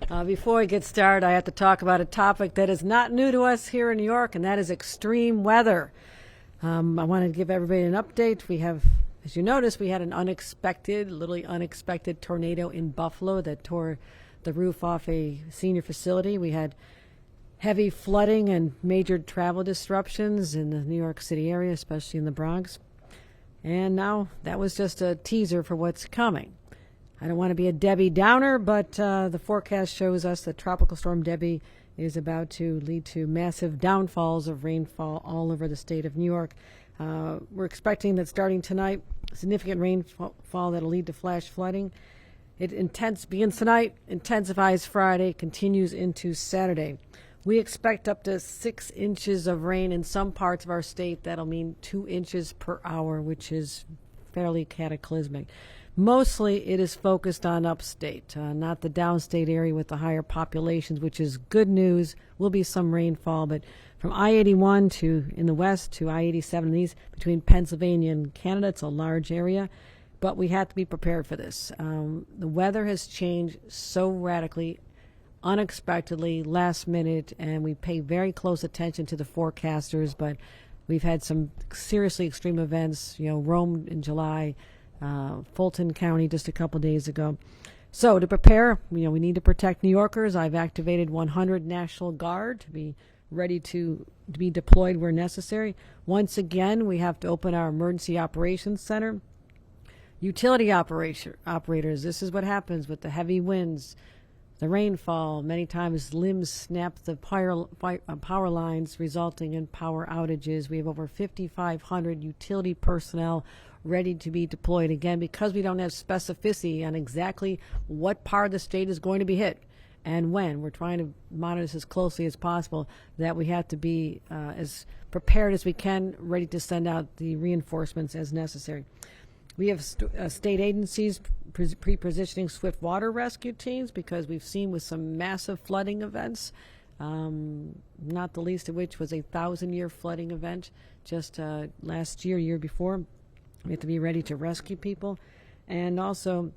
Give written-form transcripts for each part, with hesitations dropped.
Before we get started, I have to talk about a topic that is not new to us here in New York, and that is extreme weather. I want to give everybody an update. We have, as you noticed, we had an literally unexpected tornado in Buffalo that tore the roof off a senior facility. We had heavy flooding and major travel disruptions in the New York City area, especially in the Bronx. And now that was just a teaser for what's coming. I don't want to be a Debby downer, but the forecast shows us that Tropical Storm Debby is about to lead to massive downfalls of rainfall all over the state of New York. We're expecting that starting tonight, significant rainfall that will lead to flash flooding. It begins tonight, intensifies Friday, continues into Saturday. We expect up to 6 inches of rain in some parts of our state. That'll mean 2 inches per hour, which is fairly cataclysmic. Mostly it is focused on upstate, not the downstate area with the higher populations, which is good news. Will be some rainfall, but from I-81 to in the west to I-87, these between Pennsylvania and Canada, it's a large area, but we have to be prepared for this. The weather has changed so radically, unexpectedly, last minute, and we pay very close attention to the forecasters, but we've had some seriously extreme events, Rome in July, Fulton County just a couple days ago. So to prepare, we need to protect New Yorkers. I've activated 100 National Guard to be ready to be deployed where necessary. Once again, we have to open our Emergency Operations Center. Utility operators, this is what happens with the heavy winds, the rainfall. Many times limbs snap the power lines, resulting in power outages. We have over 5,500 utility personnel ready to be deployed, again, because we don't have specificity on exactly what part of the state is going to be hit and when. We're trying to monitor this as closely as possible, that we have to be as prepared as we can, ready to send out the reinforcements as necessary. We have state agencies pre-positioning swift water rescue teams, because we've seen with some massive flooding events, not the least of which was a 1,000-year flooding event just last year before. We have to be ready to rescue people. And also,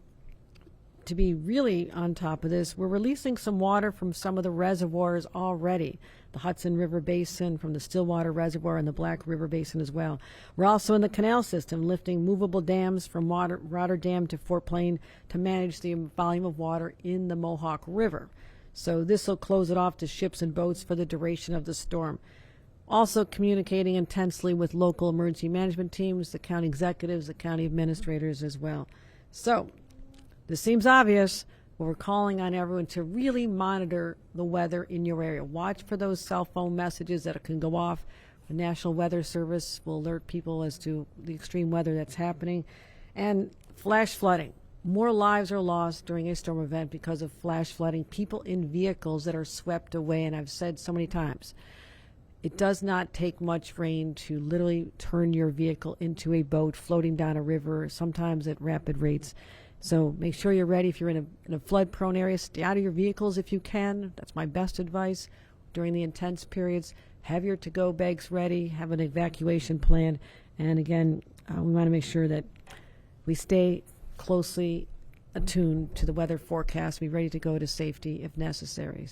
to be really on top of this, we're releasing some water from some of the reservoirs already. The Hudson River Basin, from the Stillwater Reservoir, and the Black River Basin as well. We're also in the canal system, lifting movable dams from Rotterdam to Fort Plain to manage the volume of water in the Mohawk River. So this will close it off to ships and boats for the duration of the storm. Also communicating intensely with local emergency management teams, the county executives, the county administrators as well. So this seems obvious, but we're calling on everyone to really monitor the weather in your area. Watch for those cell phone messages that can go off. The National Weather Service will alert people as to the extreme weather that's happening. And flash flooding. More lives are lost during a storm event because of flash flooding. People in vehicles that are swept away, and I've said so many times, it does not take much rain to literally turn your vehicle into a boat floating down a river, sometimes at rapid rates. So make sure you're ready. If you're in a flood-prone area, stay out of your vehicles if you can. That's my best advice during the intense periods. Have your to-go bags ready. Have an evacuation plan. And again, we want to make sure that we stay closely attuned to the weather forecast. Be ready to go to safety if necessary.